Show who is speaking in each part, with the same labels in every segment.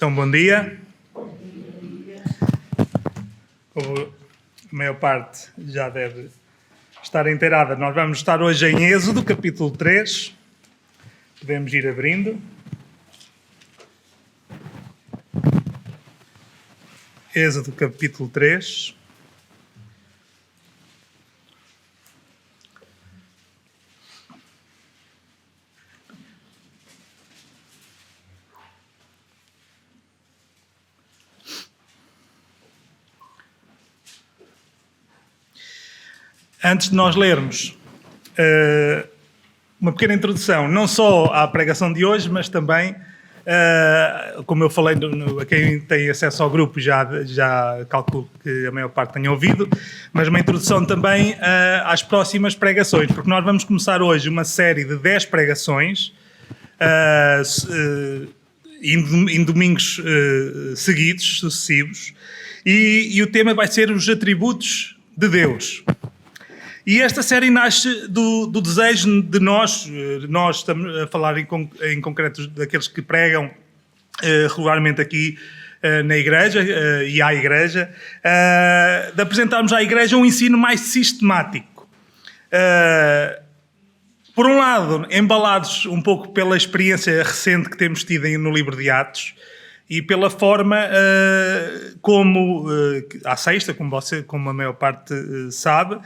Speaker 1: Então, bom dia. Como a maior parte já deve estar inteirada, nós vamos estar hoje em Êxodo, capítulo 3. Podemos ir abrindo. Êxodo, capítulo 3. Antes de nós lermos uma pequena introdução, não só à pregação de hoje, mas também, como eu falei, a quem tem acesso ao grupo já calculo que a maior parte tenha ouvido, mas uma introdução também às próximas pregações, porque nós vamos começar hoje uma série de 10 pregações em domingos seguidos, sucessivos, e o tema vai ser os atributos de Deus. E esta série nasce do desejo de nós estamos a falar em concreto daqueles que pregam regularmente aqui na igreja e à igreja, de apresentarmos à igreja um ensino mais sistemático. Por um lado, embalados um pouco pela experiência recente que temos tido no livro de Atos e pela forma como, à sexta, como a maior parte sabe,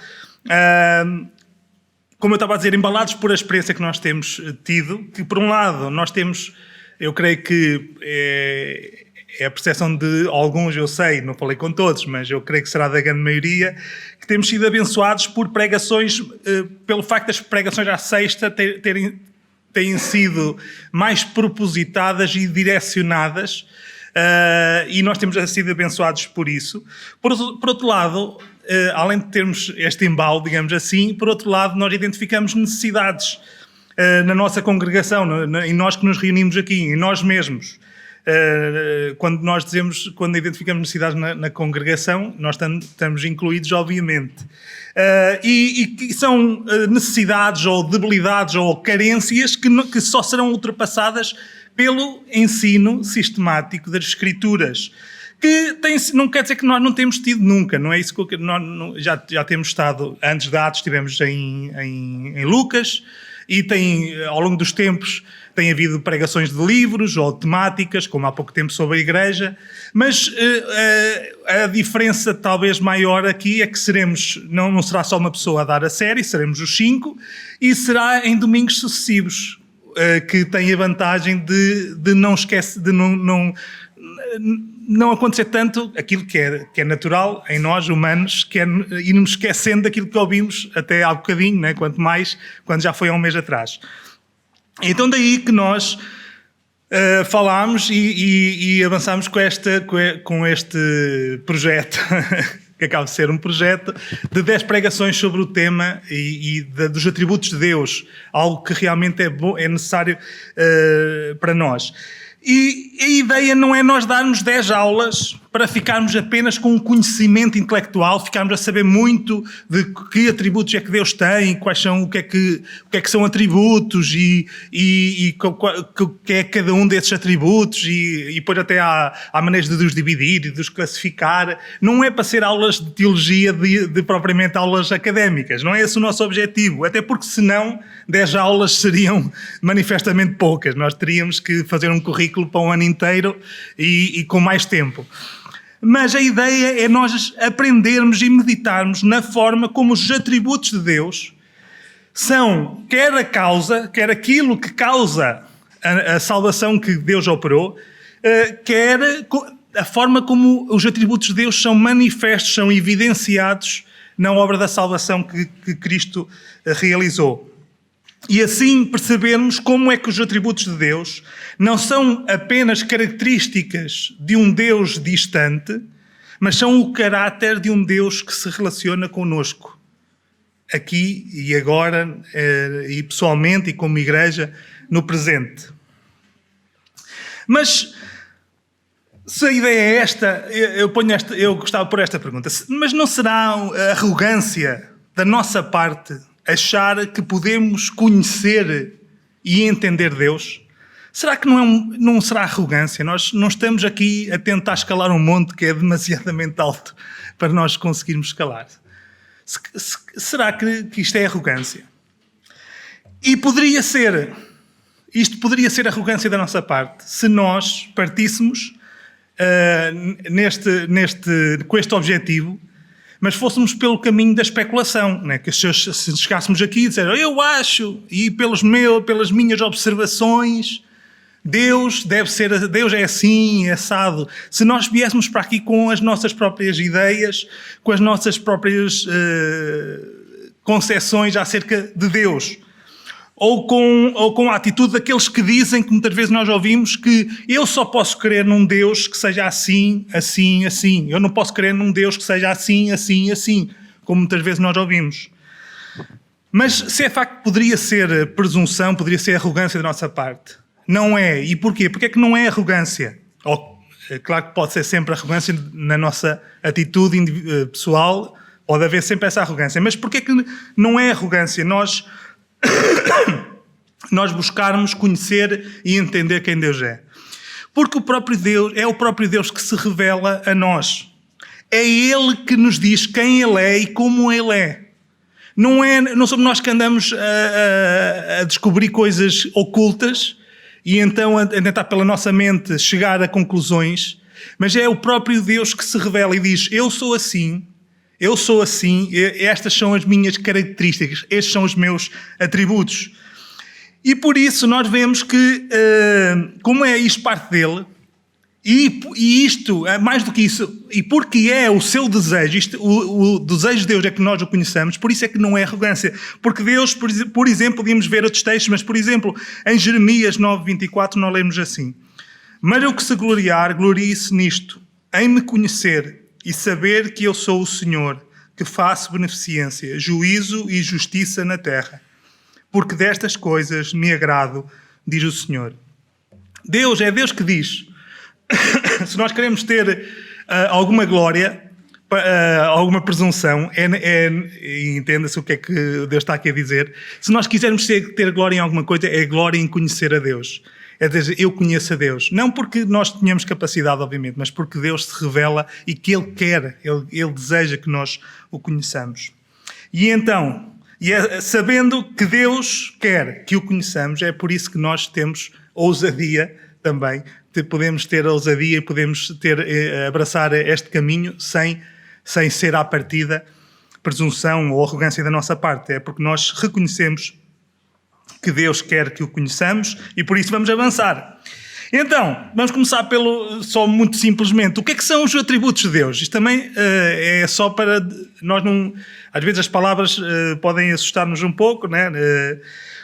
Speaker 1: como eu estava a dizer, embalados por a experiência que nós temos tido, que por um lado nós temos, eu creio que é a percepção de alguns, eu sei, não falei com todos, mas eu creio que será da grande maioria, que temos sido abençoados por pregações, pelo facto das pregações à sexta terem sido mais propositadas e direcionadas, e nós temos sido abençoados por isso. Por outro lado, além de termos este embalo, digamos assim, por outro lado, nós identificamos necessidades na nossa congregação, em nós que nos reunimos aqui, em nós mesmos. Quando identificamos necessidades na congregação, nós estamos incluídos, obviamente. E são necessidades ou debilidades ou carências que só serão ultrapassadas pelo ensino sistemático das Escrituras. Que não quer dizer que nós não temos tido nunca, não é isso que nós já temos estado, antes de Atos estivemos em Lucas, e ao longo dos tempos tem havido pregações de livros ou temáticas, como há pouco tempo sobre a igreja, mas a diferença talvez maior aqui é que não será só uma pessoa a dar a série, seremos os 5, e será em domingos sucessivos, que tem a vantagem de não acontecer tanto aquilo que é natural em nós, humanos, e nos esquecendo daquilo que ouvimos até há bocadinho, né? Quanto mais quando já foi há um mês atrás. Então daí que nós falámos e avançámos com este projeto, que acaba de ser um projeto de 10 pregações sobre o tema dos atributos de Deus, algo que realmente é necessário para nós. E a ideia não é nós darmos 10 aulas para ficarmos apenas com um conhecimento intelectual, ficarmos a saber muito de que atributos é que Deus tem, o que é que são atributos e o que é cada um desses atributos e depois até há maneiras de os dividir e de os classificar. Não é para ser aulas de teologia de propriamente aulas académicas, não é esse o nosso objetivo, até porque senão 10 aulas seriam manifestamente poucas, nós teríamos que fazer um currículo para um ano inteiro e com mais tempo. Mas a ideia é nós aprendermos e meditarmos na forma como os atributos de Deus são quer a causa, quer aquilo que causa a salvação que Deus operou, quer a forma como os atributos de Deus são manifestos, são evidenciados na obra da salvação que Cristo realizou. E assim percebermos como é que os atributos de Deus não são apenas características de um Deus distante, mas são o caráter de um Deus que se relaciona connosco, aqui e agora, e pessoalmente e como igreja, no presente. Mas se a ideia é esta, eu gostava de pôr esta pergunta, mas não será a arrogância da nossa parte achar que podemos conhecer e entender Deus? Será que não será arrogância? Nós não estamos aqui a tentar escalar um monte que é demasiadamente alto para nós conseguirmos escalar. Será que isto é arrogância? E isto poderia ser arrogância da nossa parte se nós partíssemos com este objetivo, mas fôssemos pelo caminho da especulação, né? Que se chegássemos aqui e disseram, eu acho, e pelas minhas observações, Deus é assim, é assado. Se nós viéssemos para aqui com as nossas próprias ideias, com as nossas próprias concepções acerca de Deus, ou com a atitude daqueles que dizem, que muitas vezes nós ouvimos, que eu só posso crer num Deus que seja assim, assim, assim. Eu não posso crer num Deus que seja assim, assim, assim, como muitas vezes nós ouvimos. Mas se é facto que poderia ser presunção, poderia ser arrogância da nossa parte. Não é. E porquê? Porque é que não é arrogância? Claro que pode ser sempre arrogância na nossa atitude pessoal, pode haver sempre essa arrogância. Mas porquê é que não é arrogância nós buscarmos conhecer e entender quem Deus é? Porque o próprio Deus que se revela a nós. É Ele que nos diz quem Ele é e como Ele é. Não somos nós que andamos a descobrir coisas ocultas e então a tentar pela nossa mente chegar a conclusões, mas é o próprio Deus que se revela e diz, eu sou assim, estas são as minhas características, estes são os meus atributos. E por isso nós vemos que, como é isto parte dele, e isto, mais do que isso, e porque é o seu desejo, o desejo de Deus é que nós o conheçamos, por isso é que não é arrogância. Porque Deus, por exemplo, podíamos ver outros textos, mas por exemplo, em Jeremias 9:24 nós lemos assim, mas o que se gloriar, glorie-se nisto, em me conhecer e saber que eu sou o Senhor, que faço beneficência, juízo e justiça na terra. Porque destas coisas me agrado, diz o Senhor. Deus que diz. Se nós queremos ter alguma glória, alguma presunção, e entenda-se o que é que Deus está aqui a dizer, se nós quisermos ter glória em alguma coisa, é glória em conhecer a Deus. É dizer, eu conheço a Deus. Não porque nós tenhamos capacidade, obviamente, mas porque Deus se revela e que Ele quer, Ele deseja que nós o conheçamos. E então, sabendo que Deus quer que o conheçamos, é por isso que nós temos ousadia também. Podemos ter ousadia e podemos abraçar este caminho sem ser à partida presunção ou arrogância da nossa parte. É porque nós reconhecemos que Deus quer que o conheçamos e por isso vamos avançar. Então, vamos começar só muito simplesmente. O que é que são os atributos de Deus? Isto também é só para nós não... Às vezes as palavras podem assustar-nos um pouco, né?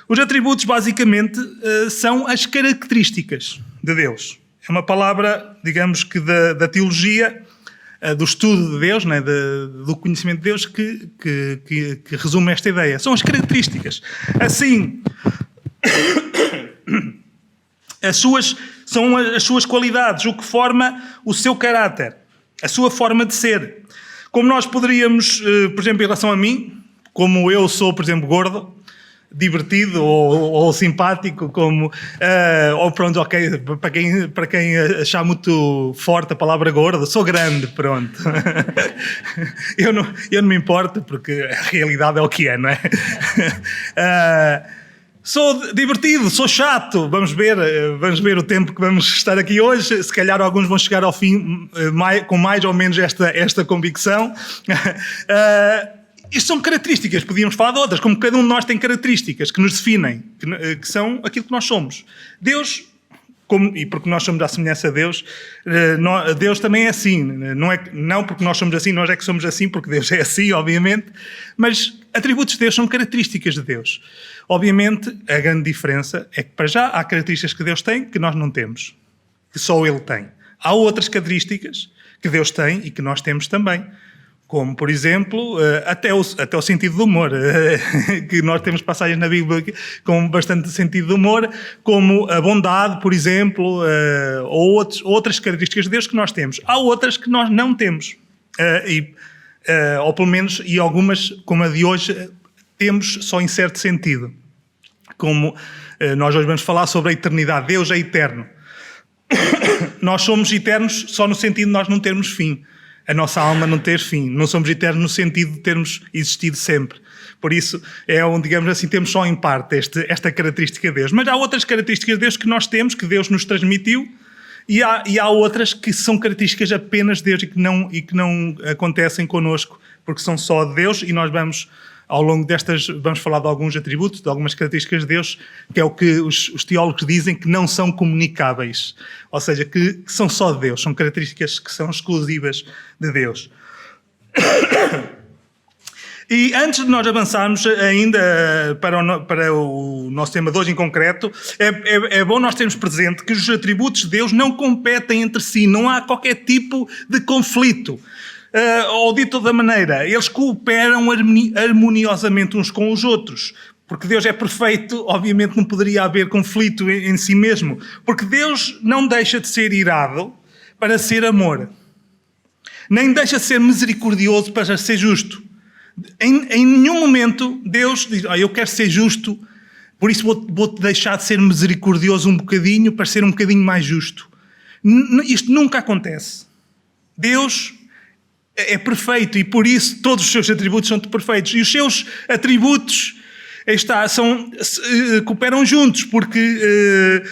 Speaker 1: Os atributos basicamente são as características de Deus. É uma palavra, digamos que da teologia, do estudo de Deus, né? Do conhecimento de Deus que resume esta ideia. São as características. Assim, são as suas qualidades, o que forma o seu caráter, a sua forma de ser. Como nós poderíamos, por exemplo, em relação a mim, como eu sou, por exemplo, gordo, divertido ou simpático, ou pronto, ok, para quem achar muito forte a palavra gordo, sou grande, pronto. eu não me importo, porque a realidade é o que é, não é? Sou divertido, sou chato, vamos ver o tempo que vamos estar aqui hoje, se calhar alguns vão chegar ao fim com mais ou menos esta convicção. Isto são características, podíamos falar de outras, como cada um de nós tem características que nos definem, que são aquilo que nós somos. Deus, e porque nós somos à semelhança de Deus, Deus também é assim. Não porque nós somos assim, nós é que somos assim, porque Deus é assim, obviamente, mas atributos de Deus são características de Deus. Obviamente, a grande diferença é que, para já, há características que Deus tem que nós não temos, que só Ele tem. Há outras características que Deus tem e que nós temos também. Como, por exemplo, até o sentido do humor, que nós temos passagens na Bíblia com bastante sentido de humor, como a bondade, por exemplo, ou outras características de Deus que nós temos. Há outras que nós não temos, ou pelo menos, e algumas, como a de hoje, temos só em certo sentido. como nós hoje vamos falar sobre a eternidade. Deus é eterno. Nós somos eternos só no sentido de nós não termos fim. A nossa alma não ter fim. Não somos eternos no sentido de termos existido sempre. Por isso, digamos assim, temos só em parte esta característica de Deus. Mas há outras características de Deus que nós temos, que Deus nos transmitiu, e há outras que são características apenas de Deus e que não acontecem connosco, porque são só de Deus, e nós vamos, ao longo vamos falar de alguns atributos, de algumas características de Deus, que é o que os teólogos dizem que não são comunicáveis. Ou seja, que são só de Deus, são características que são exclusivas de Deus. E antes de nós avançarmos ainda para o nosso tema de hoje em concreto, é bom nós termos presente que os atributos de Deus não competem entre si, não há qualquer tipo de conflito. Ou dito de outra maneira, eles cooperam harmoniosamente uns com os outros. Porque Deus é perfeito, obviamente não poderia haver conflito em si mesmo. Porque Deus não deixa de ser irado para ser amor. Nem deixa de ser misericordioso para ser justo. Em nenhum momento Deus diz, eu quero ser justo, por isso vou-te deixar de ser misericordioso um bocadinho para ser um bocadinho mais justo. Isto nunca acontece. Deus é perfeito e por isso todos os seus atributos são perfeitos. E os seus atributos cooperam juntos, porque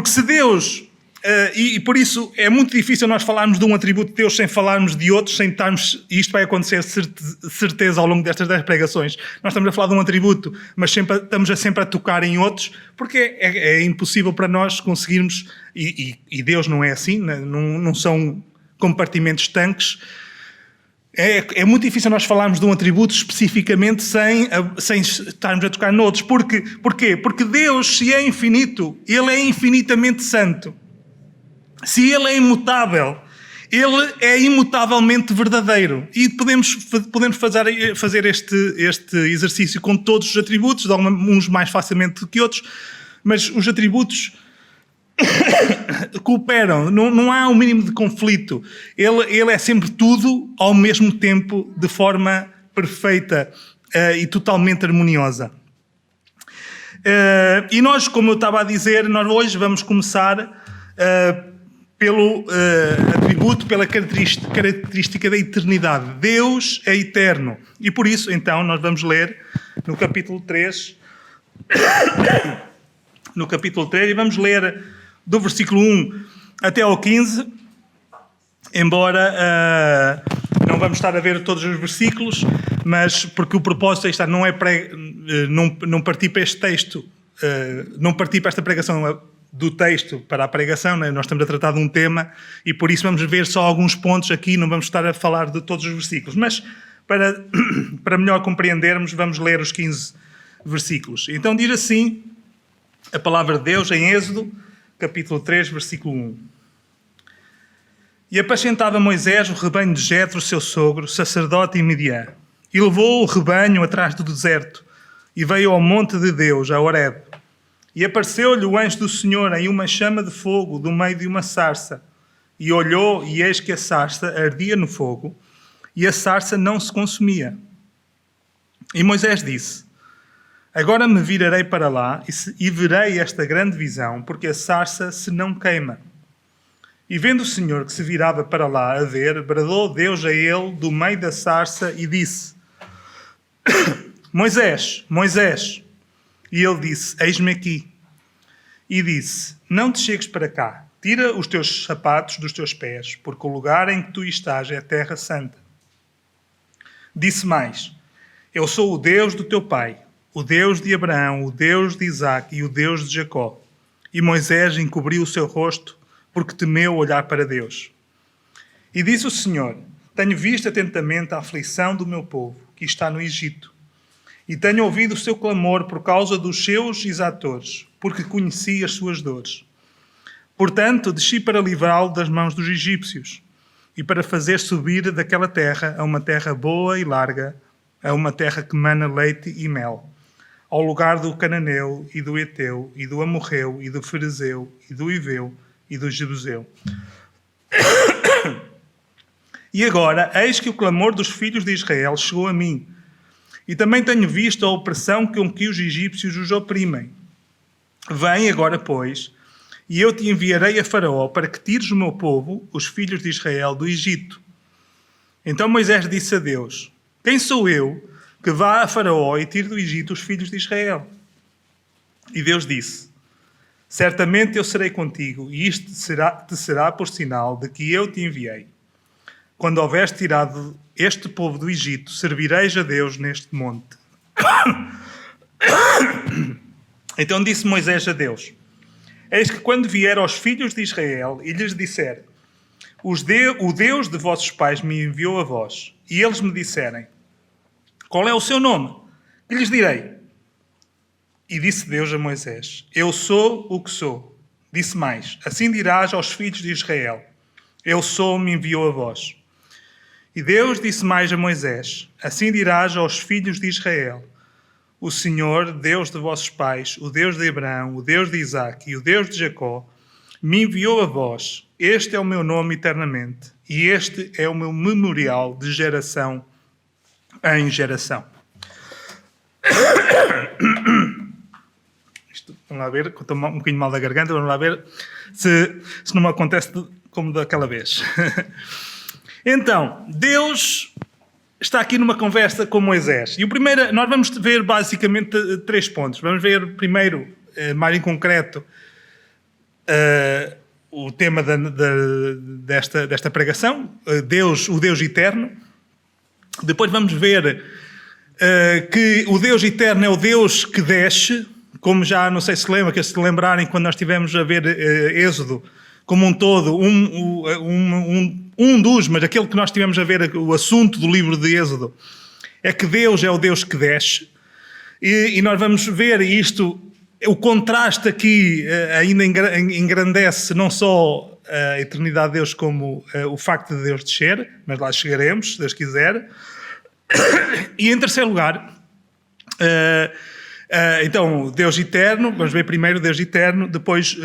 Speaker 1: se Deus... E por isso é muito difícil nós falarmos de um atributo de Deus sem falarmos de outros, sem estarmos... E isto vai acontecer certeza ao longo destas 10 pregações. Nós estamos a falar de um atributo, mas estamos sempre a tocar em outros, porque é impossível para nós conseguirmos... E Deus não é assim, não são compartimentos estanques. É muito difícil nós falarmos de um atributo especificamente sem estarmos a tocar noutros. Porquê? Porque Deus, se é infinito, Ele é infinitamente santo. Se Ele é imutável, Ele é imutavelmente verdadeiro. E podemos fazer este exercício com todos os atributos, uns mais facilmente do que outros, mas os atributos cooperam, não há o mínimo de conflito. Ele é sempre tudo ao mesmo tempo, de forma perfeita e totalmente harmoniosa. E nós, como eu estava a dizer, nós hoje vamos começar pelo atributo, pela característica da eternidade. Deus é eterno. E por isso, então, nós vamos ler no capítulo 3, e vamos ler do versículo 1 até ao 15, embora não vamos estar a ver todos os versículos, mas porque o propósito não é não partir para este texto, não partir para esta pregação do texto para a pregação, né? Nós estamos a tratar de um tema e por isso vamos ver só alguns pontos aqui, não vamos estar a falar de todos os versículos, mas para melhor compreendermos, vamos ler os 15 versículos. Então diz assim a palavra de Deus em Êxodo, capítulo 3, versículo 1. E apacentava Moisés o rebanho de Jetro, seu sogro, sacerdote em Midian, e levou o rebanho atrás do deserto, e veio ao monte de Deus, a Horebe. E apareceu-lhe o anjo do Senhor em uma chama de fogo do meio de uma sarça. E olhou, e eis que a sarça ardia no fogo, e a sarça não se consumia. E Moisés disse: agora me virarei para lá e verei esta grande visão, porque a sarça se não queima. E vendo o Senhor que se virava para lá a ver, bradou Deus a ele do meio da sarça e disse: Moisés, Moisés. E ele disse: eis-me aqui. E disse: não te chegues para cá, tira os teus sapatos dos teus pés, porque o lugar em que tu estás é terra santa. Disse mais: eu sou o Deus do teu pai, o Deus de Abraão, o Deus de Isaque e o Deus de Jacó. E Moisés encobriu o seu rosto, porque temeu olhar para Deus. E disse o Senhor: tenho visto atentamente a aflição do meu povo, que está no Egito, e tenho ouvido o seu clamor por causa dos seus exatores, porque conheci as suas dores. Portanto, desci para livrá-lo das mãos dos egípcios, e para fazer subir daquela terra a uma terra boa e larga, a uma terra que mana leite e mel, ao lugar do Cananeu, e do Eteu, e do Amorreu, e do Ferezeu, e do Iveu, e do Jebuseu. E agora, eis que o clamor dos filhos de Israel chegou a mim, e também tenho visto a opressão com que os egípcios os oprimem. Vem agora, pois, e eu te enviarei a Faraó para que tires o meu povo, os filhos de Israel, do Egito. Então Moisés disse a Deus: quem sou eu que vá a Faraó e tire do Egito os filhos de Israel? E Deus disse: certamente eu serei contigo, e isto te será por sinal de que eu te enviei. Quando houveres tirado este povo do Egito, servireis a Deus neste monte. Então disse Moisés a Deus: eis que quando vier aos filhos de Israel e lhes disser: o Deus de vossos pais me enviou a vós, e eles me disserem: qual é o seu nome? Que lhes direi? E disse Deus a Moisés: eu sou o que sou. Disse mais: assim dirás aos filhos de Israel: eu sou, me enviou a vós. E Deus disse mais a Moisés: assim dirás aos filhos de Israel: o Senhor, Deus de vossos pais, o Deus de Abraão, o Deus de Isaque e o Deus de Jacó, me enviou a vós. Este é o meu nome eternamente, e este é o meu memorial de geração em geração. Vamos lá ver, estou um bocadinho mal da garganta, vamos lá ver se não me acontece como daquela vez. Então, Deus está aqui numa conversa com Moisés. E o primeiro, nós vamos ver basicamente 3 pontos. Vamos ver primeiro, mais em concreto, o tema desta pregação, o Deus eterno. Depois vamos ver que o Deus eterno é o Deus que desce, como já, não sei se lembra, que se lembrarem quando nós estivemos a ver Êxodo como um todo, mas aquele que nós estivemos a ver, o assunto do livro de Êxodo, é que Deus é o Deus que desce. E nós vamos ver isto, o contraste aqui ainda engrandece não só a eternidade de Deus como o facto de Deus descer, mas lá chegaremos, se Deus quiser. E em terceiro lugar, então, Deus eterno, vamos ver primeiro Deus eterno, depois...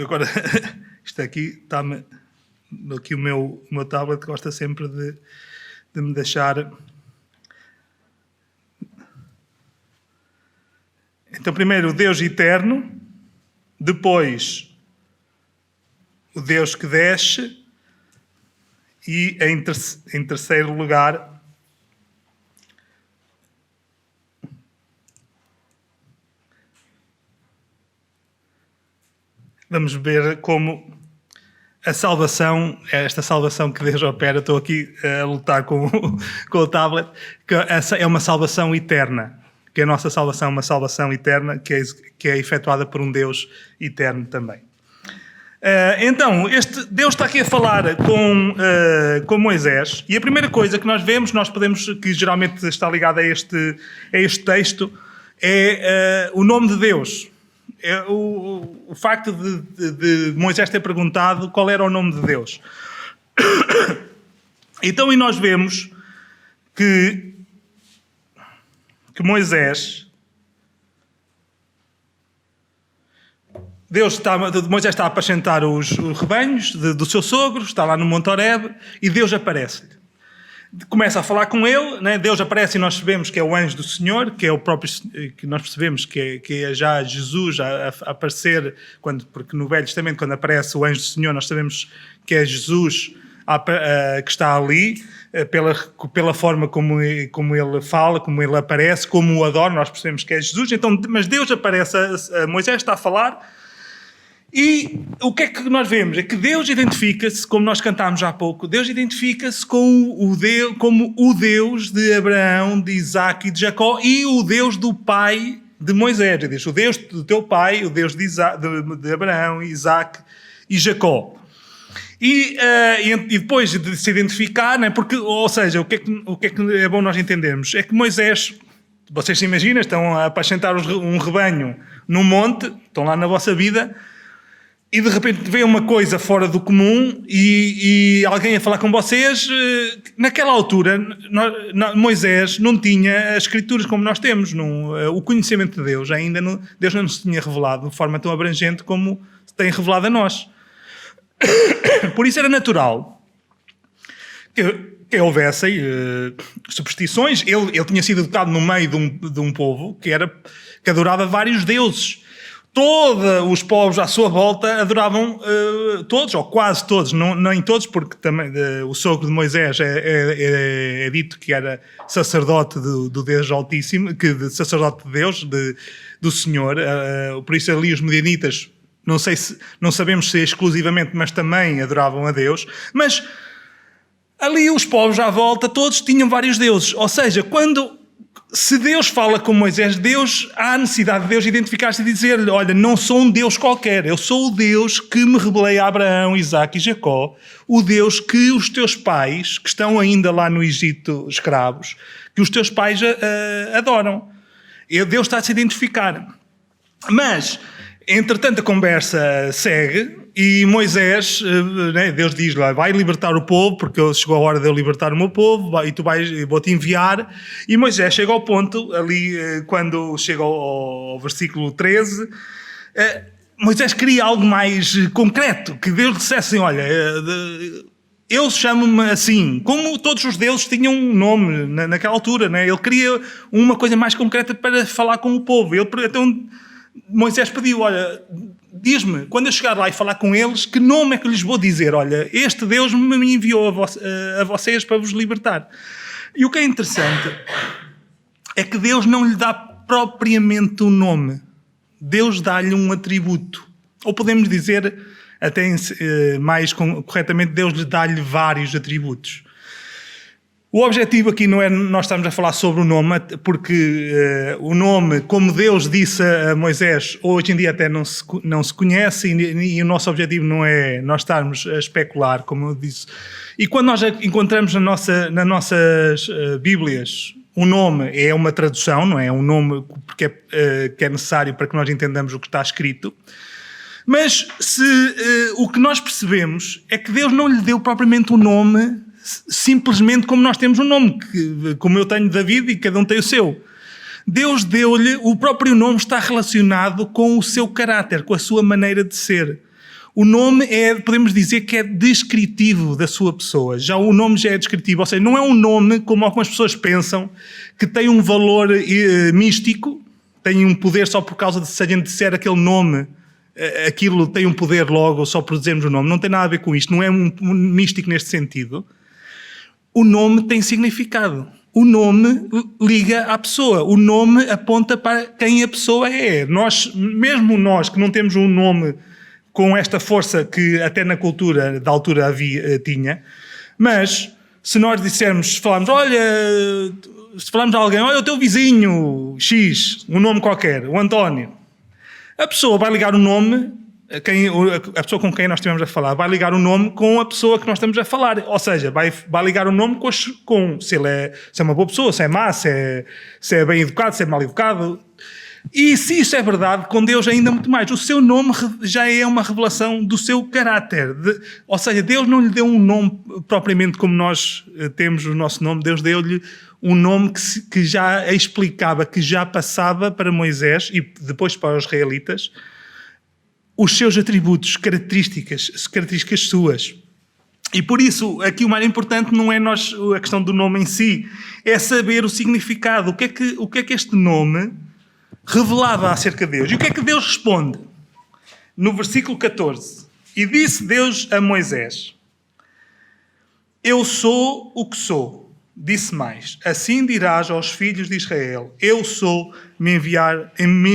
Speaker 1: Agora isto aqui está-me... Aqui o meu tablet gosta sempre de me deixar... Então, primeiro o Deus eterno, depois o Deus que desce e, em terceiro lugar, vamos ver como a salvação, esta salvação que Deus opera, estou aqui a lutar com o tablet, que é uma salvação eterna, que a nossa salvação é uma salvação eterna, que é efetuada por um Deus eterno também. Então, Deus está aqui a falar com Moisés, e a primeira coisa que nós vemos, que geralmente está ligada a este texto, é o nome de Deus. É o facto de Moisés ter perguntado qual era o nome de Deus. Então, e nós vemos que Moisés... Moisés está a apacentar os rebanhos do seu sogro, está lá no Monte Horebe, e Deus aparece-lhe. Começa a falar com ele, né? Deus aparece e nós sabemos que é o anjo do Senhor, que é o próprio, que nós percebemos que é já Jesus a aparecer, porque no Velho Testamento, quando aparece o anjo do Senhor, nós sabemos que é Jesus que está ali, pela forma como ele fala, como ele aparece, como o adora, nós percebemos que é Jesus. Então, mas Deus aparece, Moisés está a falar. E o que é que nós vemos? É que Deus identifica-se, como nós cantámos há pouco, Deus identifica-se como o Deus de Abraão, de Isaque e de Jacó, e o Deus do pai de Moisés. Ele diz: o Deus do teu pai, o Deus de Abraão, Isaque e Jacó. E depois de se identificar, né, porque, ou seja, o que é que é bom nós entendermos? É que Moisés, vocês se imaginam, estão a apacentar um rebanho num monte, estão lá na vossa vida, e de repente vê uma coisa fora do comum e alguém a falar com vocês. Naquela altura, Moisés não tinha as escrituras como nós temos. O conhecimento de Deus ainda Deus não nos tinha revelado de forma tão abrangente como se tem revelado a nós. Por isso era natural que que houvessem superstições. Ele tinha sido educado no meio de um povo que adorava vários deuses. Todos os povos à sua volta adoravam todos, ou quase todos, nem todos, porque também o sogro de Moisés é dito que era sacerdote do Deus Altíssimo, sacerdote de Deus, do Senhor. Por isso ali os medianitas, não sabemos se exclusivamente, mas também adoravam a Deus. Mas ali os povos à volta, todos tinham vários deuses. Ou seja, se Deus fala com Moisés, há a necessidade de Deus identificar-se e dizer-lhe: olha, não sou um Deus qualquer, eu sou o Deus que me revelei a Abraão, Isaque e Jacó, o Deus que os teus pais, que estão ainda lá no Egito escravos, que os teus pais adoram. Deus está a se identificar. Mas, entretanto, a conversa segue e Moisés, Deus diz lá: vai libertar o povo, porque chegou a hora de eu libertar o meu povo, e vou-te enviar. E Moisés chega ao ponto, ali quando chega ao versículo 13, Moisés queria algo mais concreto, que Deus dissesse assim: olha, eu chamo-me assim, como todos os deuses tinham um nome naquela altura, né? Ele queria uma coisa mais concreta para falar com o povo. Então Moisés pediu: olha, diz-me, quando eu chegar lá e falar com eles, que nome é que lhes vou dizer? Olha, este Deus me enviou a vocês para vos libertar. E o que é interessante é que Deus não lhe dá propriamente um nome. Deus dá-lhe um atributo. Ou podemos dizer, até mais corretamente, Deus lhe dá-lhe vários atributos. O objetivo aqui não é nós estarmos a falar sobre o nome, porque o nome, como Deus disse a Moisés, hoje em dia até não se conhece, e o nosso objetivo não é nós estarmos a especular, como eu disse. E quando nós encontramos nas nossas Bíblias, o nome é uma tradução, não é? Um nome porque que é necessário para que nós entendamos o que está escrito. Mas o que nós percebemos é que Deus não lhe deu propriamente um nome simplesmente como nós temos um nome, como eu tenho David e cada um tem o seu. Deus deu-lhe, o próprio nome está relacionado com o seu caráter, com a sua maneira de ser. O nome podemos dizer que é descritivo da sua pessoa. Já o nome já é descritivo, ou seja, não é um nome como algumas pessoas pensam, que tem um valor místico, tem um poder só por causa de, se a gente disser aquele nome, aquilo tem um poder logo só por dizermos o nome. Não tem nada a ver com isto, não é um místico neste sentido. O nome tem significado. O nome liga à pessoa. O nome aponta para quem a pessoa é. Mesmo nós que não temos um nome com esta força que até na cultura da altura tinha, mas se nós se falarmos a alguém: olha, o teu vizinho X, um nome qualquer, o António, a pessoa vai ligar o nome, a pessoa com quem nós estivemos a falar vai ligar o nome com a pessoa que nós estamos a falar. Ou seja, vai ligar o nome com se é uma boa pessoa, se é má, se é bem educado, se é mal educado. E se isso é verdade, com Deus ainda muito mais. O seu nome já é uma revelação do seu caráter. Ou seja, Deus não lhe deu um nome propriamente como nós temos o nosso nome. Deus deu-lhe um nome que já explicava, que já passava para Moisés e depois para os israelitas os seus atributos, características suas. E por isso, aqui o mais importante não é a questão do nome em si, é saber o significado. O que é que este nome revelava acerca de Deus? E o que é que Deus responde? No versículo 14. E disse Deus a Moisés: eu sou o que sou. Disse mais: assim dirás aos filhos de Israel: eu sou, me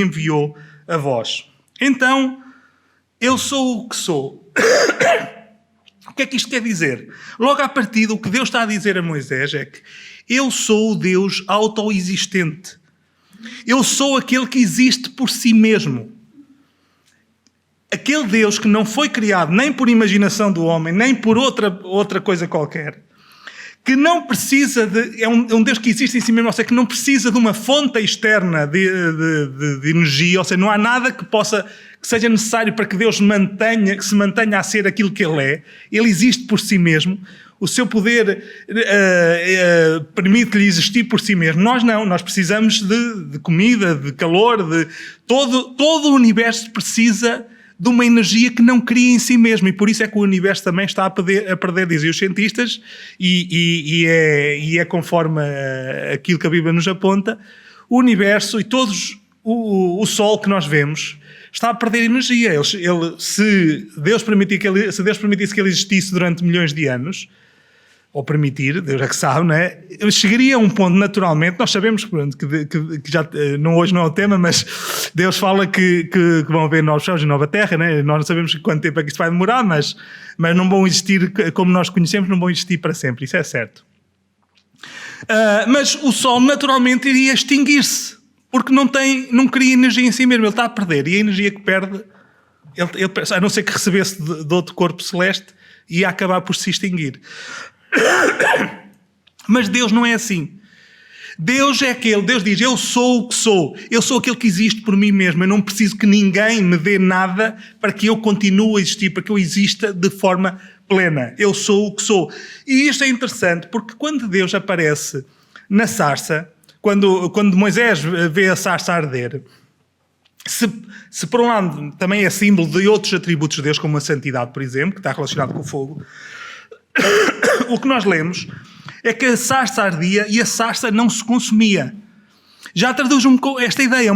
Speaker 1: enviou a vós. Então, eu sou o que sou. O que é que isto quer dizer? Logo à partida, o que Deus está a dizer a Moisés é que eu sou o Deus autoexistente. Eu sou aquele que existe por si mesmo. Aquele Deus que não foi criado nem por imaginação do homem, nem por outra coisa qualquer. Que não precisa de... É um Deus que existe em si mesmo, ou seja, que não precisa de uma fonte externa de energia, ou seja, não há nada que seja necessário para que Deus se mantenha a ser aquilo que Ele é. Ele existe por si mesmo. O seu poder permite-lhe existir por si mesmo. Nós não, nós precisamos de comida, de calor, todo o universo precisa de uma energia que não cria em si mesmo, e por isso é que o universo também está a perder, dizem os cientistas, e é conforme aquilo que a Bíblia nos aponta, o universo e o Sol que nós vemos está a perder energia. Se Deus permitisse que ele existisse durante milhões de anos, ou permitir, Deus é que sabe, não é? Chegaria a um ponto naturalmente, nós sabemos que já, hoje não é o tema, mas Deus fala que vão haver novos céus e nova terra, né? Nós não sabemos quanto tempo é que isto vai demorar, mas não vão existir como nós conhecemos, não vão existir para sempre, isso é certo. Mas o Sol naturalmente iria extinguir-se, porque não cria energia em si mesmo, ele está a perder, e a energia que perde, a não ser que recebesse de outro corpo celeste, ia acabar por se extinguir. Mas Deus não é assim. Deus é aquele, Deus diz, eu sou o que sou, eu sou aquele que existe por mim mesmo, eu não preciso que ninguém me dê nada para que eu continue a existir, para que eu exista de forma plena. Eu sou o que sou. E isto é interessante, porque quando Deus aparece na sarça, quando Moisés vê a sarça arder, se por um lado também é símbolo de outros atributos de Deus, como a santidade, por exemplo, que está relacionado com o fogo, o que nós lemos é que a sarça ardia e a sarça não se consumia. Já traduz esta ideia,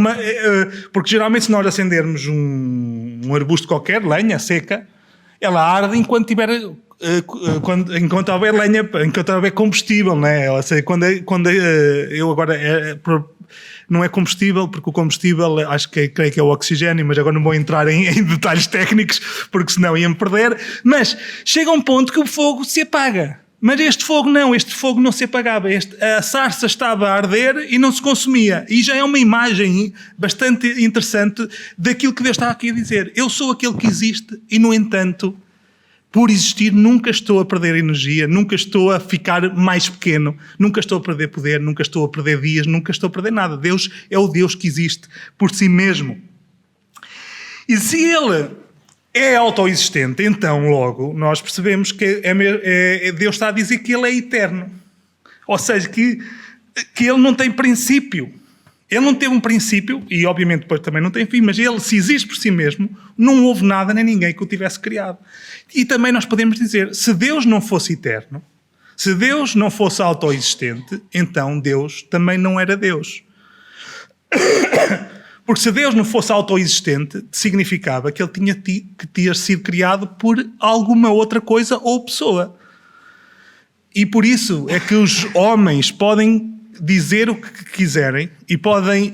Speaker 1: porque geralmente se nós acendermos um arbusto qualquer, lenha seca, ela arde enquanto houver lenha, enquanto houver combustível, não é? Ou seja, eu agora não é combustível, porque o combustível creio que é o oxigênio, mas agora não vou entrar em detalhes técnicos, porque senão ia-me perder. Mas chega um ponto que o fogo se apaga. Mas este fogo não se apagava. A sarça estava a arder e não se consumia. E já é uma imagem bastante interessante daquilo que Deus está aqui a dizer. Eu sou aquele que existe e, no entanto, por existir, nunca estou a perder energia, nunca estou a ficar mais pequeno, nunca estou a perder poder, nunca estou a perder dias, nunca estou a perder nada. Deus é o Deus que existe por si mesmo. E se Ele é autoexistente, então logo nós percebemos que Deus está a dizer que Ele é eterno. Ou seja, que Ele não tem princípio. Ele não teve um princípio, e obviamente depois também não tem fim, mas Ele, se existe por si mesmo, não houve nada nem ninguém que o tivesse criado. E também nós podemos dizer, se Deus não fosse eterno, se Deus não fosse autoexistente, então Deus também não era Deus. Porque se Deus não fosse autoexistente, significava que Ele tinha que ter sido criado por alguma outra coisa ou pessoa. E por isso é que os homens podem dizer o que quiserem e podem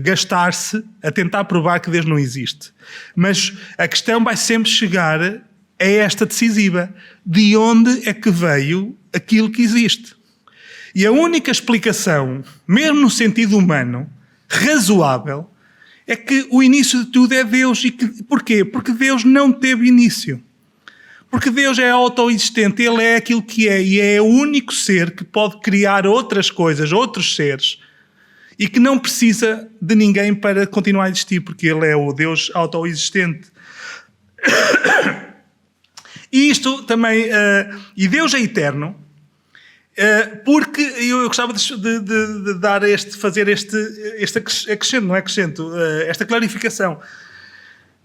Speaker 1: gastar-se a tentar provar que Deus não existe. Mas a questão vai sempre chegar a esta decisiva. De onde é que veio aquilo que existe? E a única explicação, mesmo no sentido humano, razoável, é que o início de tudo é Deus. Porquê? Porque Deus não teve início. Porque Deus é autoexistente, Ele é aquilo que é, e é o único ser que pode criar outras coisas, outros seres, e que não precisa de ninguém para continuar a existir, porque Ele é o Deus autoexistente. E isto também, e Deus é eterno, porque eu gostava de dar fazer este acrescento, não é acrescento, esta clarificação.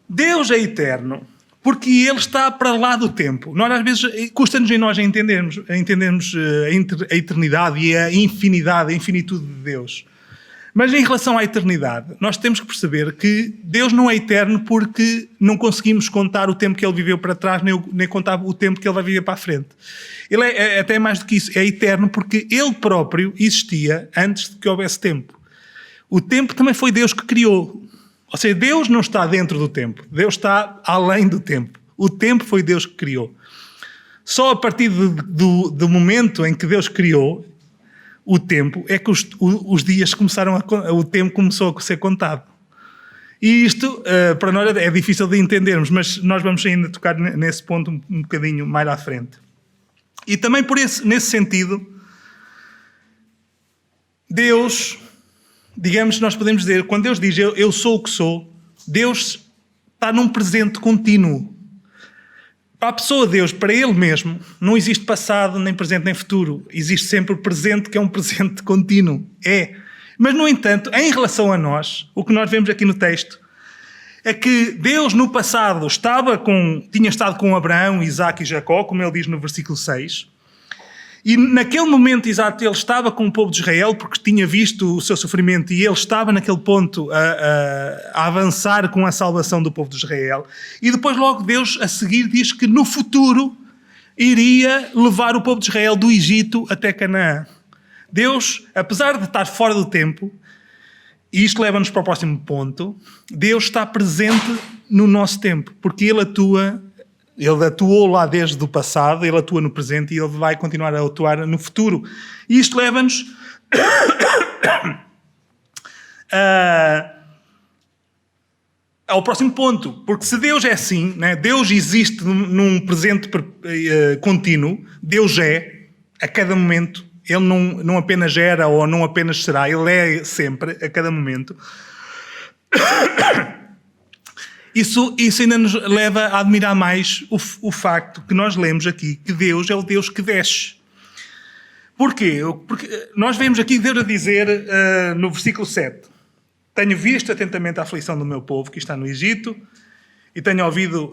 Speaker 1: Deus é eterno, porque Ele está para lá do tempo. Nós, às vezes, custa-nos em nós a entendermos a eternidade e a infinidade, a infinitude de Deus. Mas em relação à eternidade, nós temos que perceber que Deus não é eterno porque não conseguimos contar o tempo que Ele viveu para trás, nem contar o tempo que Ele vai viver para a frente. Ele é até mais do que isso, é eterno porque Ele próprio existia antes de que houvesse tempo. O tempo também foi Deus que criou. Ou seja, Deus não está dentro do tempo. Deus está além do tempo. O tempo foi Deus que criou. Só a partir do momento em que Deus criou o tempo é que os dias o tempo começou a ser contado. E isto, para nós, é difícil de entendermos, mas nós vamos ainda tocar nesse ponto um bocadinho mais à frente. E também nesse sentido, Deus... Digamos, nós podemos dizer, quando Deus diz eu sou o que sou, Deus está num presente contínuo. Para a pessoa Deus, para Ele mesmo, não existe passado, nem presente, nem futuro. Existe sempre o presente, que é um presente contínuo. Mas, no entanto, em relação a nós, o que nós vemos aqui no texto, é que Deus no passado tinha estado com Abraão, Isaac e Jacó, como ele diz no versículo 6. E naquele momento exato ele estava com o povo de Israel porque tinha visto o seu sofrimento e ele estava naquele ponto a avançar com a salvação do povo de Israel. E depois logo Deus a seguir diz que no futuro iria levar o povo de Israel do Egito até Canaã. Deus, apesar de estar fora do tempo, e isto leva-nos para o próximo ponto, Deus está presente no nosso tempo, porque Ele atuou lá desde o passado, Ele atua no presente e Ele vai continuar a atuar no futuro. E isto leva-nos ao próximo ponto, porque se Deus é assim, né? Deus existe num presente contínuo, Deus é, a cada momento, Ele não apenas era ou não apenas será, Ele é sempre, a cada momento. Isso ainda nos leva a admirar mais o facto que nós lemos aqui, que Deus é o Deus que desce. Porquê? Porque nós vemos aqui Deus a dizer no versículo 7, tenho visto atentamente a aflição do meu povo que está no Egito e tenho ouvido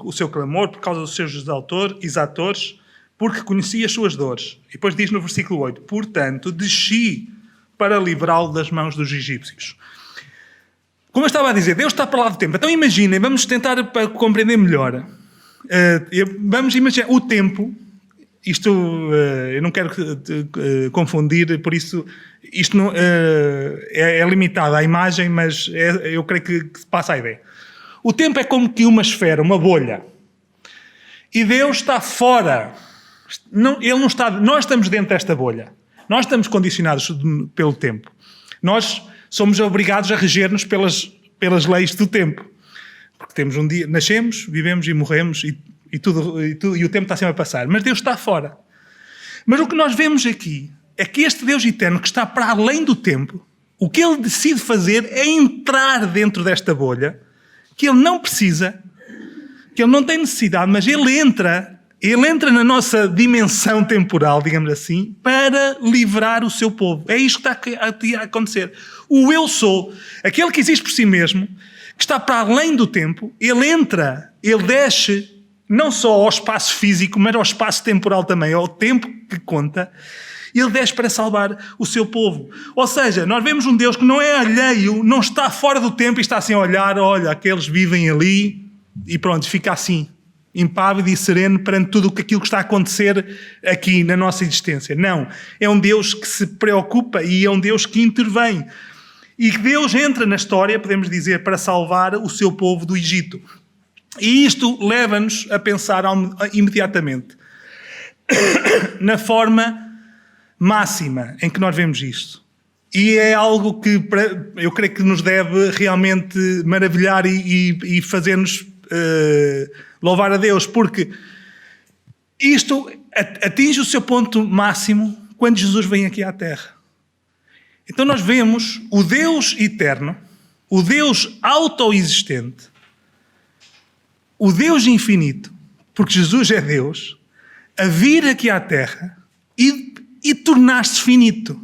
Speaker 1: o seu clamor por causa dos seus exatores, porque conheci as suas dores. E depois diz no versículo 8, portanto, desci para livrá-lo das mãos dos egípcios. Como eu estava a dizer, Deus está para lá do tempo. Então imaginem, vamos tentar para compreender melhor. Vamos imaginar o tempo. Isto, eu não quero confundir, por isso, isto não, é limitado à imagem, mas eu creio que passa a ideia. O tempo é como que uma esfera, uma bolha. E Deus está fora. Ele não está, nós estamos dentro desta bolha. Nós estamos condicionados pelo tempo. Nós somos obrigados a reger-nos pelas leis do tempo. Porque temos um dia, nascemos, vivemos e morremos e o tempo está sempre a passar. Mas Deus está fora. Mas o que nós vemos aqui é que este Deus eterno que está para além do tempo, o que Ele decide fazer é entrar dentro desta bolha, que Ele não precisa, que Ele não tem necessidade, mas Ele entra na nossa dimensão temporal, digamos assim, para livrar o seu povo. É isto que está a acontecer. O eu sou, aquele que existe por si mesmo, que está para além do tempo, ele entra, ele desce, não só ao espaço físico, mas ao espaço temporal também, ao tempo que conta, ele desce para salvar o seu povo. Ou seja, nós vemos um Deus que não é alheio, não está fora do tempo e está assim a olhar, olha, aqueles vivem ali, e pronto, fica assim, impávido e sereno perante tudo aquilo que está a acontecer aqui na nossa existência. Não, é um Deus que se preocupa e é um Deus que intervém. E que Deus entra na história, podemos dizer, para salvar o seu povo do Egito. E isto leva-nos a pensar imediatamente na forma máxima em que nós vemos isto. E é algo que eu creio que nos deve realmente maravilhar e fazer-nos louvar a Deus, porque isto atinge o seu ponto máximo quando Jesus vem aqui à Terra. Então nós vemos o Deus eterno, o Deus autoexistente, o Deus infinito, porque Jesus é Deus, a vir aqui à Terra e tornar-se finito.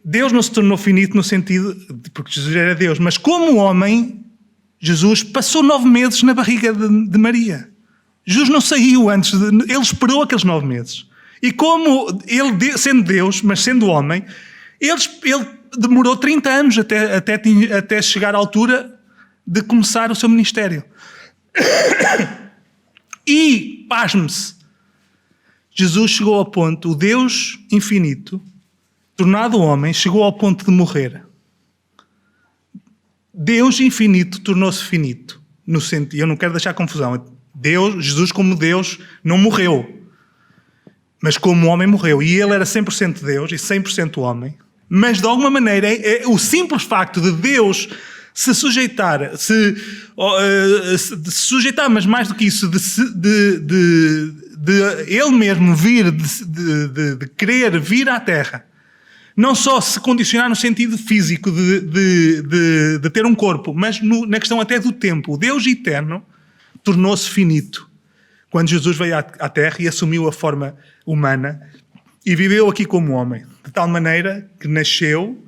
Speaker 1: Deus não se tornou finito no sentido de porque Jesus era Deus, mas como homem, Jesus passou 9 meses na barriga de Maria. Jesus não saiu antes, ele esperou aqueles 9 meses. E como ele, sendo Deus, mas sendo homem, ele demorou 30 anos até chegar à altura de começar o seu ministério. E, pasme-se, Jesus chegou ao ponto, o Deus infinito, tornado homem, chegou ao ponto de morrer. Deus infinito tornou-se finito. No sentido, eu não quero deixar confusão. Jesus como Deus não morreu, mas como homem morreu. E ele era 100% Deus e 100% homem. Mas de alguma maneira, o simples facto de Deus se sujeitar, mas mais do que isso, de ele mesmo vir, de querer vir à Terra, não só se condicionar no sentido físico de ter um corpo, mas na questão até do tempo. O Deus eterno tornou-se finito quando Jesus veio à Terra e assumiu a forma humana e viveu aqui como homem. De tal maneira que nasceu,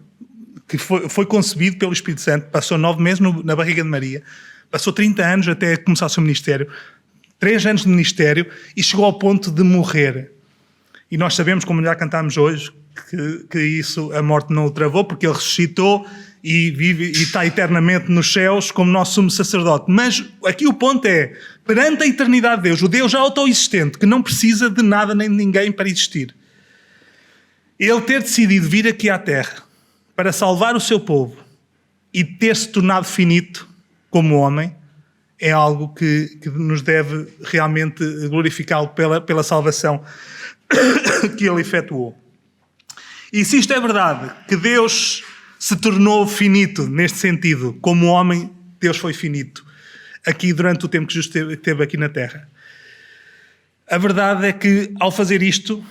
Speaker 1: que foi concebido pelo Espírito Santo, passou 9 meses na barriga de Maria, passou 30 anos até começar o seu ministério, 3 anos de ministério, e chegou ao ponto de morrer. E nós sabemos, como já cantámos hoje, que isso, a morte não o travou, porque ele ressuscitou e vive e está eternamente nos céus como nosso sumo sacerdote. Mas aqui o ponto é, perante a eternidade de Deus, o Deus autoexistente, que não precisa de nada nem de ninguém para existir, ele ter decidido vir aqui à Terra para salvar o seu povo e ter-se tornado finito como homem, é algo que nos deve realmente glorificá-lo pela salvação que ele efetuou. E se isto é verdade, que Deus se tornou finito neste sentido, como homem, Deus foi finito aqui durante o tempo que Jesus esteve aqui na Terra. A verdade é que, ao fazer isto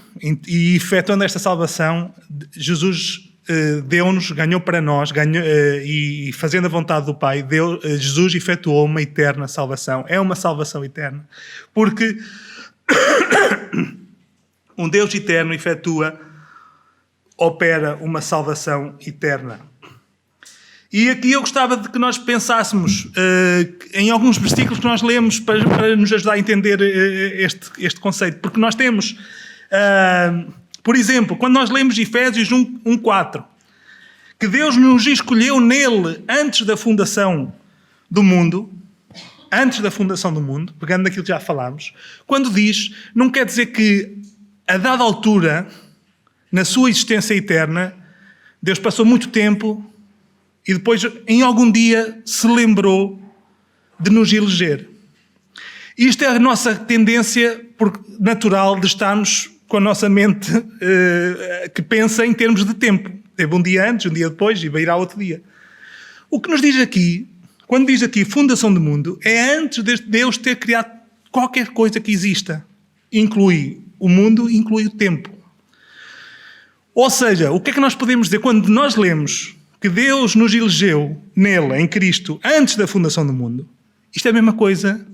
Speaker 1: e efetuando esta salvação, Jesus deu-nos, ganhou para nós, e fazendo a vontade do Pai, Jesus efetuou uma eterna salvação. É uma salvação eterna. Porque um Deus eterno opera uma salvação eterna. E aqui eu gostava de que nós pensássemos em alguns versículos que nós lemos para nos ajudar a entender este conceito. Porque nós temos, por exemplo, quando nós lemos Efésios 1:4, que Deus nos escolheu nele antes da fundação do mundo, pegando naquilo que já falámos, quando diz, não quer dizer que a dada altura, na sua existência eterna, Deus passou muito tempo e depois, em algum dia, se lembrou de nos eleger. Isto é a nossa tendência natural de estarmos com a nossa mente que pensa em termos de tempo. Teve um dia antes, um dia depois e vai ir a outro dia. O que nos diz aqui, quando diz aqui fundação do mundo, é antes de Deus ter criado qualquer coisa que exista. Inclui o mundo, inclui o tempo. Ou seja, o que é que nós podemos dizer quando nós lemos que Deus nos elegeu nele, em Cristo, antes da fundação do mundo? Isto é a mesma coisa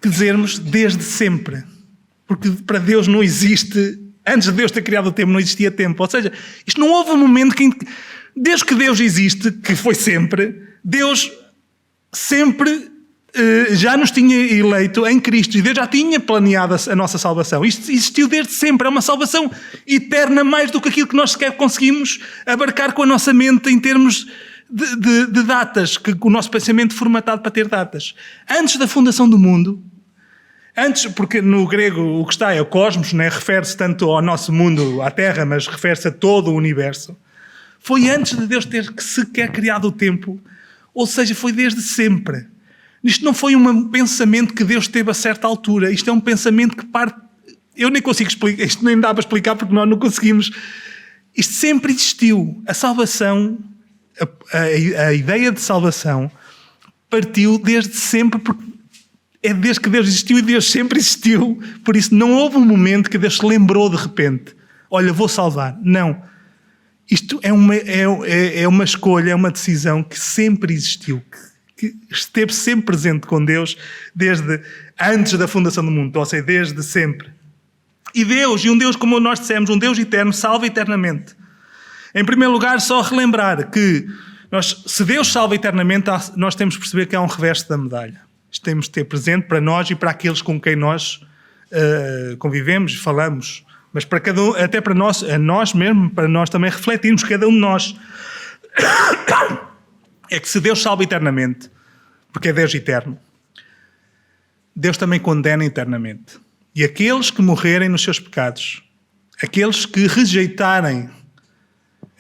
Speaker 1: que dizermos desde sempre. Porque para Deus não existe, antes de Deus ter criado o tempo, não existia tempo. Ou seja, isto não houve um momento que, desde que Deus existe, que foi sempre, Deus sempre já nos tinha eleito em Cristo e Deus já tinha planeado a nossa salvação. Isto existiu desde sempre. É uma salvação eterna, mais do que aquilo que nós sequer conseguimos abarcar com a nossa mente em termos de datas, que o nosso pensamento é formatado para ter datas. Antes da fundação do mundo, porque no grego o que está é o cosmos, né? Refere-se tanto ao nosso mundo, à Terra, mas refere-se a todo o universo. Foi antes de Deus ter sequer criado o tempo, ou seja, foi desde sempre. Isto não foi um pensamento que Deus teve a certa altura. Isto é um pensamento que parte... Eu nem consigo explicar, isto nem dá para explicar porque nós não conseguimos. Isto sempre existiu. A salvação, a ideia de salvação partiu desde sempre, porque é desde que Deus existiu e Deus sempre existiu. Por isso não houve um momento que Deus se lembrou de repente. Olha, vou salvar. Não. Isto é uma escolha, é uma decisão que sempre existiu, que esteve sempre presente com Deus desde antes da fundação do mundo, ou seja, desde sempre. E um Deus, como nós dissemos, um Deus eterno, salva eternamente. Em primeiro lugar, só relembrar que se Deus salva eternamente, nós temos que perceber que há um reverso da medalha. Isto temos de ter presente para nós e para aqueles com quem nós convivemos e falamos. Mas para cada um, até para nós, a nós mesmo, para nós também refletirmos, cada um de nós. É que se Deus salva eternamente, porque é Deus eterno, Deus também condena eternamente. E aqueles que morrerem nos seus pecados, aqueles que rejeitarem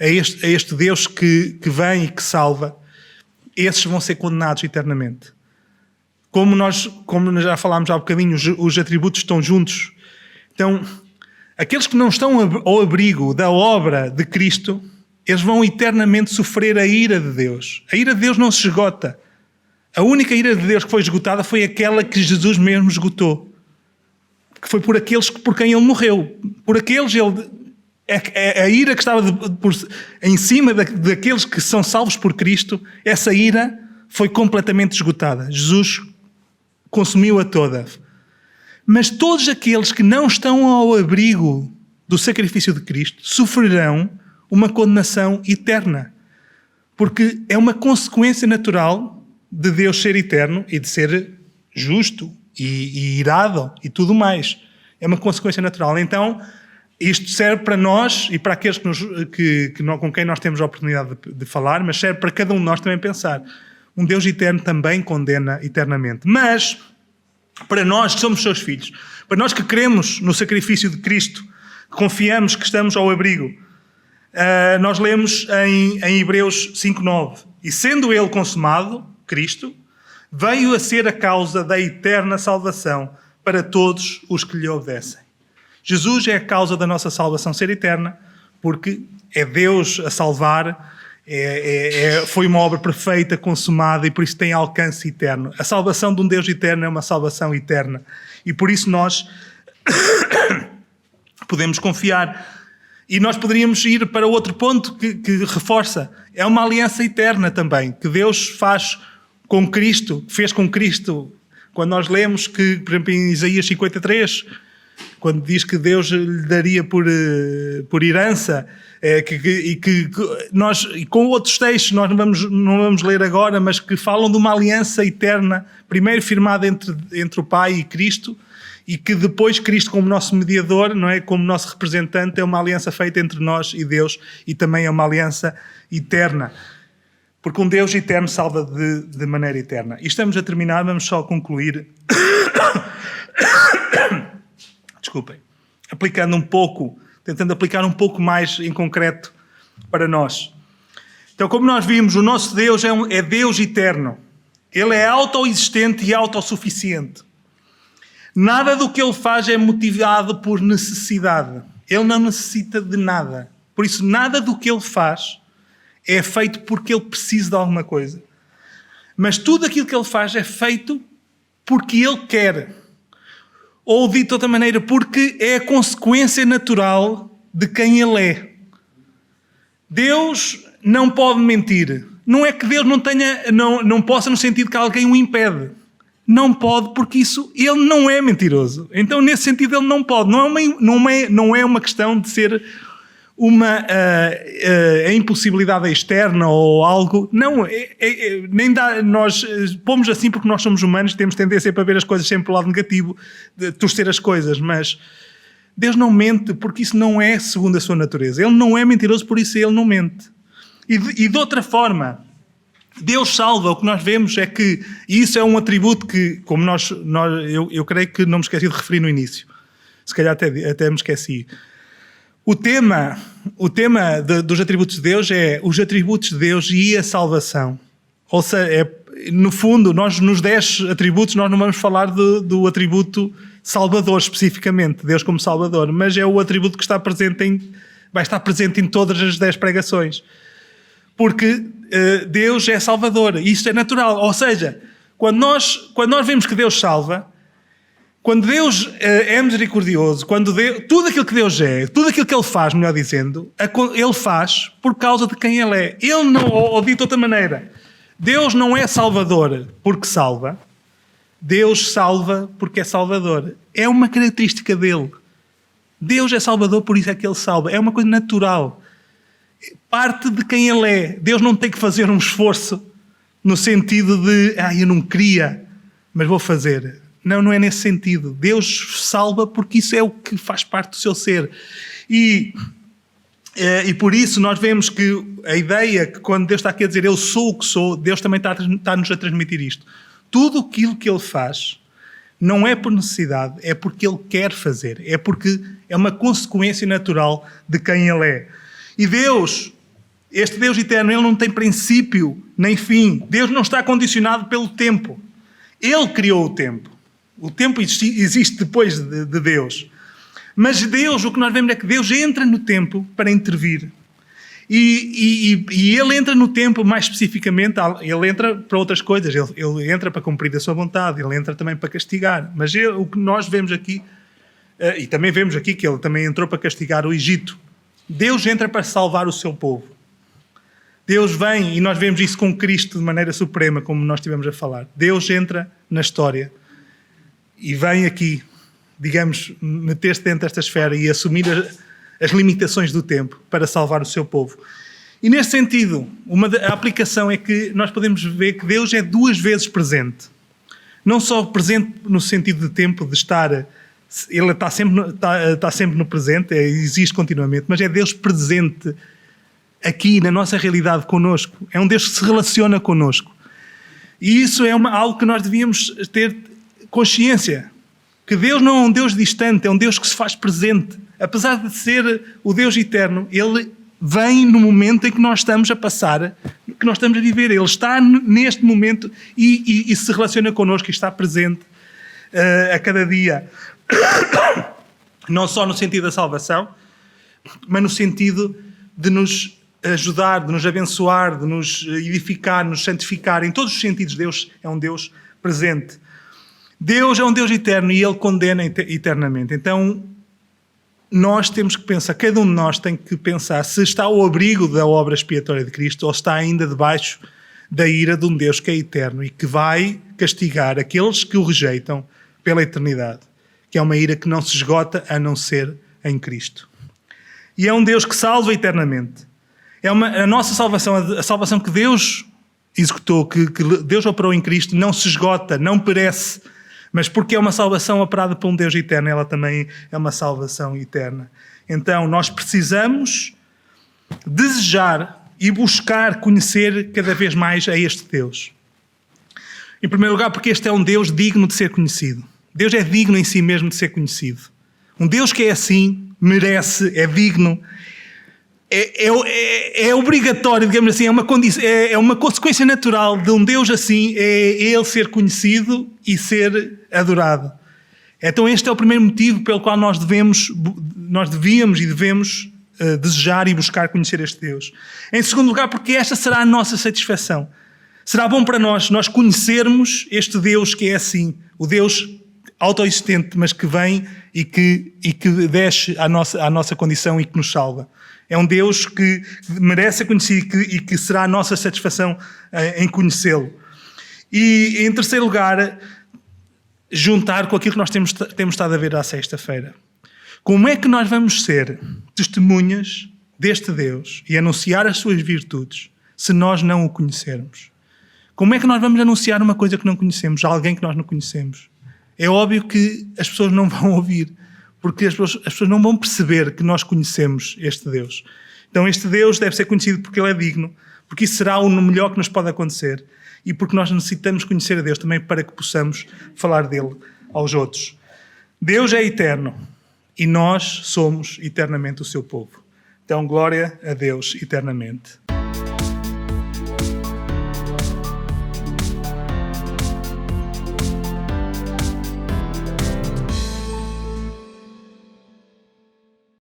Speaker 1: a este Deus que vem e que salva, esses vão ser condenados eternamente. Como já falámos há bocadinho, os atributos estão juntos. Então, aqueles que não estão ao abrigo da obra de Cristo, eles vão eternamente sofrer a ira de Deus. A ira de Deus não se esgota. A única ira de Deus que foi esgotada foi aquela que Jesus mesmo esgotou. Que foi por aqueles por quem ele morreu. Por aqueles, a ira que estava em cima daqueles que são salvos por Cristo, essa ira foi completamente esgotada. Jesus consumiu-a toda. Mas todos aqueles que não estão ao abrigo do sacrifício de Cristo sofrerão uma condenação eterna. Porque é uma consequência natural de Deus ser eterno e de ser justo e irado e tudo mais. É uma consequência natural. Então, isto serve para nós e para aqueles com quem nós temos a oportunidade de falar, mas serve para cada um de nós também pensar. Um Deus eterno também condena eternamente. Mas, para nós que somos seus filhos, para nós que cremos no sacrifício de Cristo, que confiamos que estamos ao abrigo, nós lemos em Hebreus 5:9. E sendo ele consumado, Cristo, veio a ser a causa da eterna salvação para todos os que lhe obedecem. Jesus é a causa da nossa salvação ser eterna, porque é Deus a salvar, foi uma obra perfeita, consumada, e por isso tem alcance eterno. A salvação de um Deus eterno é uma salvação eterna. E por isso nós podemos confiar. E nós poderíamos ir para outro ponto que reforça. É uma aliança eterna também, que Deus faz com Cristo, fez com Cristo. Quando nós lemos que, por exemplo, em Isaías 53, quando diz que Deus lhe daria por herança, e com outros textos, nós não vamos ler agora, mas que falam de uma aliança eterna, primeiro firmada entre o Pai e Cristo, e que depois Cristo, como nosso mediador, não é, como nosso representante, é uma aliança feita entre nós e Deus, e também é uma aliança eterna. Porque um Deus eterno salva de maneira eterna. E estamos a terminar, vamos só concluir. Desculpem. Tentando aplicar um pouco mais em concreto para nós. Então, como nós vimos, o nosso Deus é Deus eterno. Ele é autoexistente e autossuficiente. Nada do que ele faz é motivado por necessidade. Ele não necessita de nada. Por isso, nada do que ele faz é feito porque ele precisa de alguma coisa. Mas tudo aquilo que ele faz é feito porque ele quer. Ou, dito de outra maneira, porque é a consequência natural de quem ele é. Deus não pode mentir. Não é que Deus não possa no sentido que alguém o impede. Não pode, porque ele não é mentiroso. Então, nesse sentido, ele não pode. Não é uma questão de ser a impossibilidade externa ou algo. Não, nem dá. Nós pomos assim porque nós somos humanos, temos tendência para ver as coisas sempre pelo lado negativo, de torcer as coisas, mas Deus não mente porque isso não é segundo a sua natureza. Ele não é mentiroso, por isso ele não mente. E de outra forma, Deus salva. O que nós vemos é que, e isso é um atributo que, como eu creio que não me esqueci de referir no início, se calhar até me esqueci. O tema dos atributos de Deus é os atributos de Deus e a salvação. Ou seja, no fundo, nos 10 atributos, nós não vamos falar do atributo salvador especificamente, Deus como salvador, mas é o atributo que vai estar presente em todas as 10 pregações. Porque Deus é salvador, e isto é natural. Ou seja, quando nós vemos que Deus salva, quando Deus é misericordioso, tudo aquilo que Deus é, tudo aquilo que Ele faz, melhor dizendo, Ele faz por causa de quem Ele é. Ele não, ou dito de outra maneira, Deus não é salvador porque salva, Deus salva porque é salvador. É uma característica dele. Deus é salvador, por isso é que Ele salva. É uma coisa natural. Parte de quem Ele é. Deus não tem que fazer um esforço no sentido de eu não queria, mas vou fazer. Não é nesse sentido. Deus salva porque isso é o que faz parte do seu ser. E por isso nós vemos que a ideia que quando Deus está aqui a dizer eu sou o que sou, Deus também está-nos a transmitir isto. Tudo aquilo que Ele faz não é por necessidade, é porque Ele quer fazer. É porque é uma consequência natural de quem Ele é. E Deus, este Deus eterno, Ele não tem princípio nem fim. Deus não está condicionado pelo tempo. Ele criou o tempo. O tempo existe depois de Deus. Mas Deus, o que nós vemos é que Deus entra no tempo para intervir. E Ele entra no tempo mais especificamente, Ele entra para outras coisas. Ele entra para cumprir a sua vontade, Ele entra também para castigar. Mas o que nós vemos aqui, e também vemos aqui que Ele também entrou para castigar o Egito. Deus entra para salvar o seu povo. Deus vem, e nós vemos isso com Cristo de maneira suprema, como nós estivemos a falar. Deus entra na história e vem aqui, digamos, meter-se dentro desta esfera e assumir as limitações do tempo para salvar o seu povo. E nesse sentido, a aplicação é que nós podemos ver que Deus é duas vezes presente. Não só presente no sentido de tempo, de estar... Ele está sempre no presente, existe continuamente, mas é Deus presente aqui na nossa realidade connosco. É um Deus que se relaciona connosco. E isso é algo que nós devíamos ter consciência. Que Deus não é um Deus distante, é um Deus que se faz presente. Apesar de ser o Deus eterno, Ele vem no momento em que nós estamos a passar, que nós estamos a viver. Ele está neste momento e se relaciona connosco e está presente a cada dia. Não só no sentido da salvação, mas no sentido de nos ajudar, de nos abençoar, de nos edificar, de nos santificar. Em todos os sentidos, Deus é um Deus presente. Deus é um Deus eterno e Ele condena eternamente. Então, nós temos que pensar, cada um de nós tem que pensar se está ao abrigo da obra expiatória de Cristo ou está ainda debaixo da ira de um Deus que é eterno e que vai castigar aqueles que o rejeitam pela eternidade, que é uma ira que não se esgota a não ser em Cristo. E é um Deus que salva eternamente. A nossa salvação, a salvação que Deus executou, que Deus operou em Cristo, não se esgota, não perece, mas porque é uma salvação operada por um Deus eterno, ela também é uma salvação eterna. Então, nós precisamos desejar e buscar conhecer cada vez mais a este Deus. Em primeiro lugar, porque este é um Deus digno de ser conhecido. Deus é digno em si mesmo de ser conhecido. Um Deus que é assim, merece, é digno, é obrigatório, digamos assim, é uma consequência natural de um Deus assim, é Ele ser conhecido e ser adorado. Então este é o primeiro motivo pelo qual nós devíamos e devemos desejar e buscar conhecer este Deus. Em segundo lugar, porque esta será a nossa satisfação. Será bom para nós conhecermos este Deus que é assim, o Deus autoexistente, mas que vem e que desce à nossa condição e que nos salva. É um Deus que merece ser conhecido e que será a nossa satisfação em conhecê-lo. E, em terceiro lugar, juntar com aquilo que nós temos estado a ver à sexta-feira. Como é que nós vamos ser testemunhas deste Deus e anunciar as suas virtudes se nós não o conhecermos? Como é que nós vamos anunciar uma coisa que não conhecemos, a alguém que nós não conhecemos? É óbvio que as pessoas não vão ouvir, porque as pessoas não vão perceber que nós conhecemos este Deus. Então este Deus deve ser conhecido porque Ele é digno, porque isso será o melhor que nos pode acontecer e porque nós necessitamos conhecer a Deus também para que possamos falar dele aos outros. Deus é eterno e nós somos eternamente o seu povo. Então glória a Deus eternamente.